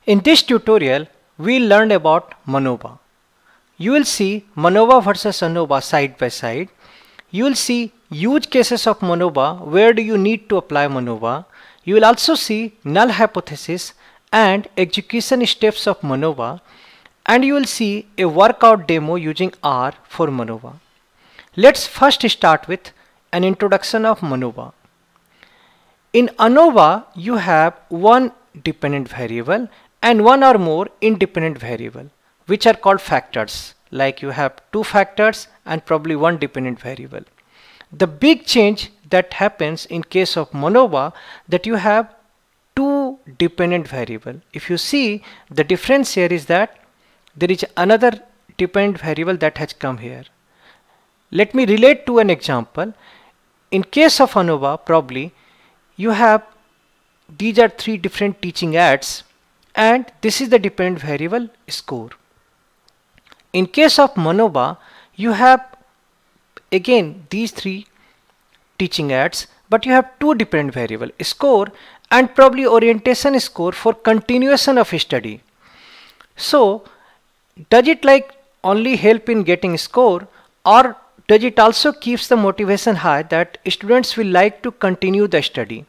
In this tutorial, we learned about MANOVA. You will see MANOVA versus ANOVA side by side. You will see huge cases of MANOVA, where do you need to apply MANOVA. You will also see null hypothesis and execution steps of MANOVA, and you will see a workout demo using R for MANOVA. Let's first start with an introduction of MANOVA. In ANOVA, you have one dependent variable and one or more independent variable, which are called factors. Like you have two factors and probably one dependent variable. The big change that happens in case of MANOVA, that you have two dependent variable. If you see, the difference here is that there is another dependent variable that has come here. Let me relate to an example. In case of ANOVA, probably you have, these are three different teaching aids, and this is the dependent variable score. In case of MANOVA, you have again these three teaching aids, but you have two dependent variable, score and probably orientation score for continuation of study. So does it like only help in getting score, or does it also keeps the motivation high that students will like to continue the study?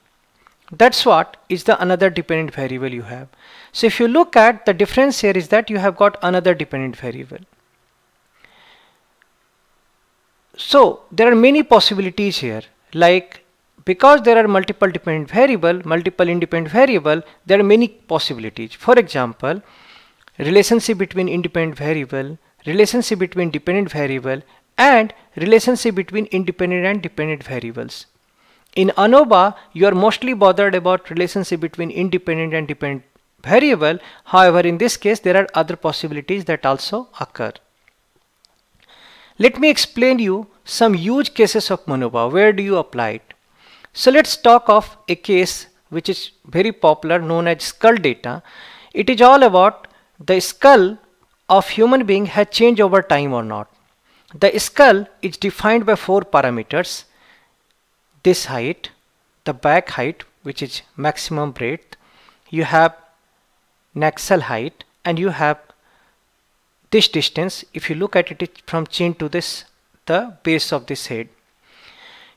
That's what is the another dependent variable you have. So if you look at the difference here is that you have got another dependent variable. So there are many possibilities here, like because there are multiple dependent variable, multiple independent variable, there are many possibilities. For example, relationship between independent variable, relationship between dependent variable, and relationship between independent and dependent variables. In ANOVA, you are mostly bothered about relationship between independent and dependent variable. However, in this case, there are other possibilities that also occur. Let me explain you some huge cases of MANOVA. Where do you apply it? So let's talk of a case which is very popular, known as skull data. It is all about the skull of human being has changed over time or not. The skull is defined by four parameters: this height, the back height, which is maximum breadth, you have naxal height, and you have this distance. If you look at it, it's from chin to this, the base of this head.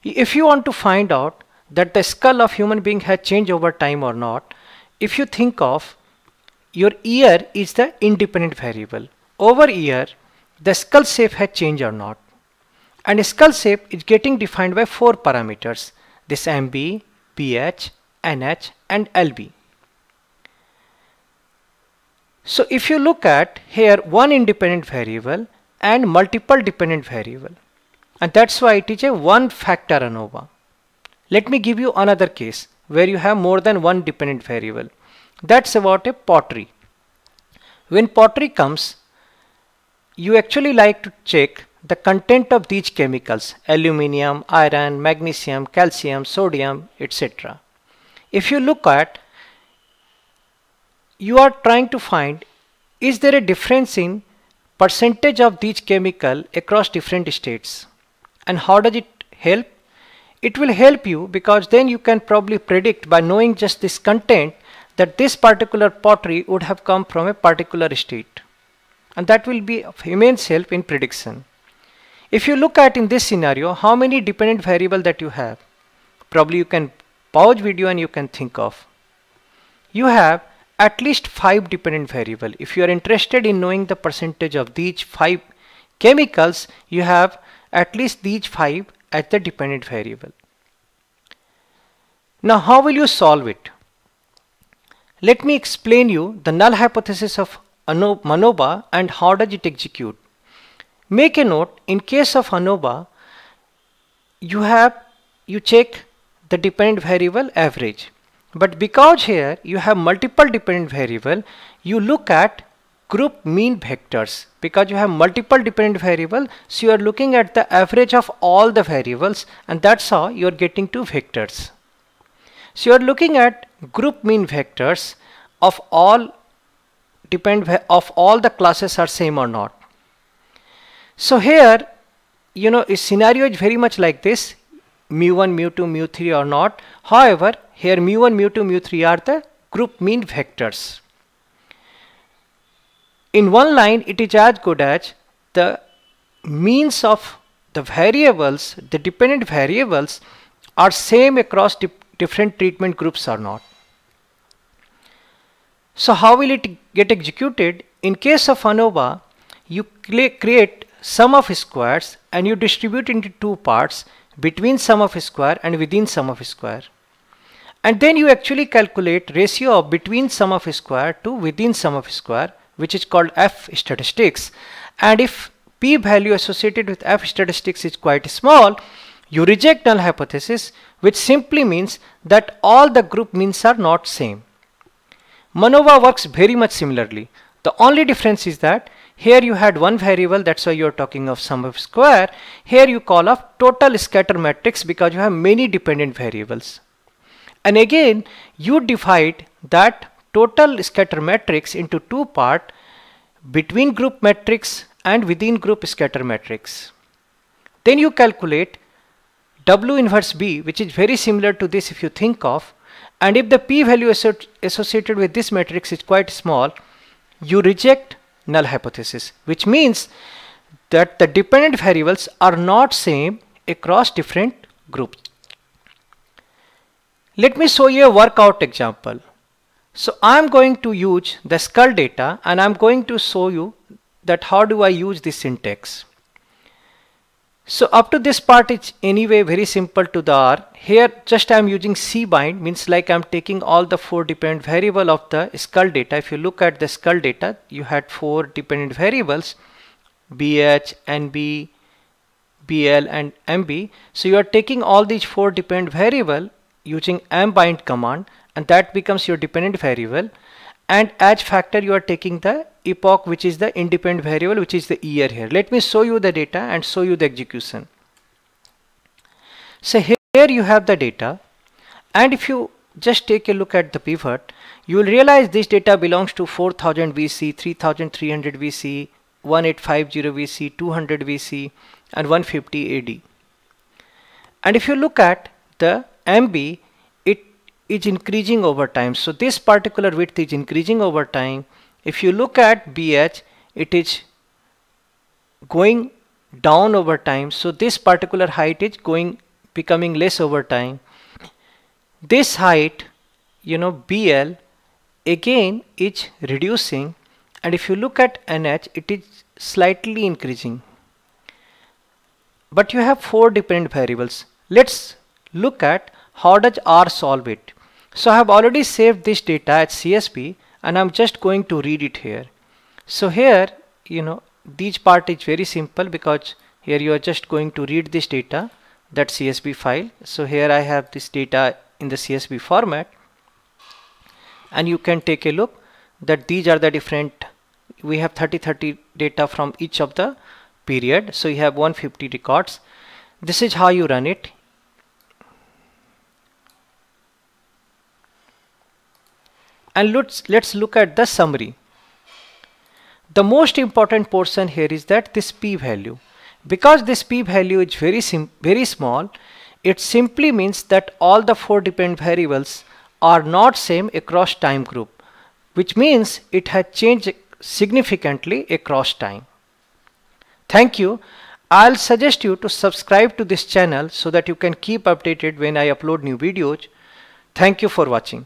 If you want to find out that the skull of human being has changed over time or not, if you think of your ear is the independent variable. Over ear, the skull shape has changed or not. And skull shape is getting defined by four parameters: this MB, BH, NH, and LB. So if you look at here, one independent variable and multiple dependent variable, and that's why it is a one factor ANOVA. Let me give you another case where you have more than one dependent variable. That's about a pottery. When pottery comes, you actually like to check the content of these chemicals: aluminium, iron, magnesium, calcium, sodium, etc. If you look at, you are trying to find, is there a difference in percentage of these chemical across different states? And how does it help? It will help you because then you can probably predict by knowing just this content that this particular pottery would have come from a particular state. And that will be of immense help in prediction. If you look at in this scenario, how many dependent variable that you have, probably you can pause video and you can think of. You have at least 5 dependent variable. If you are interested in knowing the percentage of these 5 chemicals, you have at least these 5 as the dependent variable. Now how will you solve it? Let me explain you the null hypothesis of MANOVA and how does it execute. Make a note, in case of ANOVA, you check the dependent variable average. But because here you have multiple dependent variable, you look at group mean vectors. Because you have multiple dependent variable, so you are looking at the average of all the variables, and that's how you are getting to vectors. So you are looking at group mean vectors of all the classes are same or not. So here, a scenario is very much like this: mu1, mu2, mu3 or not. However, here mu1, mu2, mu3 are the group mean vectors. in one line it is as good as the means of the variables, the dependent variables are same across different treatment groups or not. So how will it get executed? In case of ANOVA, you create sum of squares and you distribute into two parts, between sum of square and within sum of square. And then you actually calculate ratio of between sum of square to within sum of square, which is called F statistics. And if p value associated with F statistics is quite small, you reject null hypothesis, which simply means that all the group means are not same. MANOVA works very much similarly. The only difference is that here you had one variable, that's why you're talking of sum of square. Here you call of total scatter matrix because you have many dependent variables. And again, you divide that total scatter matrix into two parts, between group matrix and within group scatter matrix. Then you calculate W inverse B, which is very similar to this if you think of, and if the p value associated with this matrix is quite small, you reject null hypothesis, which means that the dependent variables are not same across different groups. Let me show you a workout example. So I am going to use the skull data and I am going to show you that how do I use this syntax. So up to this part it's anyway very simple to the R. Here just I am using cbind, means like I am taking all the four dependent variable of the skull data. If you look at the skull data, you had four dependent variables, BH, NB, BL and MB. So you are taking all these four dependent variable using mbind command, and that becomes your dependent variable, and as factor you are taking the epoch, which is the independent variable, which is the year here. Let me show you the data and show you the execution. So here you have the data, and if you just take a look at the pivot, you will realize this data belongs to 4000 VC, 3300 VC, 1850 VC, 200 VC and 150 AD. And if you look at the MB, it is increasing over time. So this particular width is increasing over time. If you look at BH, it is going down over time. So this particular height is becoming less over time. This height, BL, again is reducing. And if you look at NH, it is slightly increasing. But you have four dependent variables. Let's look at how does R solve it. So I have already saved this data as CSV and I'm just going to read it here. So here, this part is very simple because here you are just going to read this data, that CSV file. So here I have this data in the CSV format, and you can take a look that these are the different, we have 30 data from each of the period. So you have 150 records. This is how you run it. And let's look at the summary. The most important portion here is that this p value. Because this p value is very small, it simply means that all the four dependent variables are not same across time group, which means it has changed significantly across time. Thank you. I'll suggest you to subscribe to this channel so that you can keep updated when I upload new videos. Thank you for watching.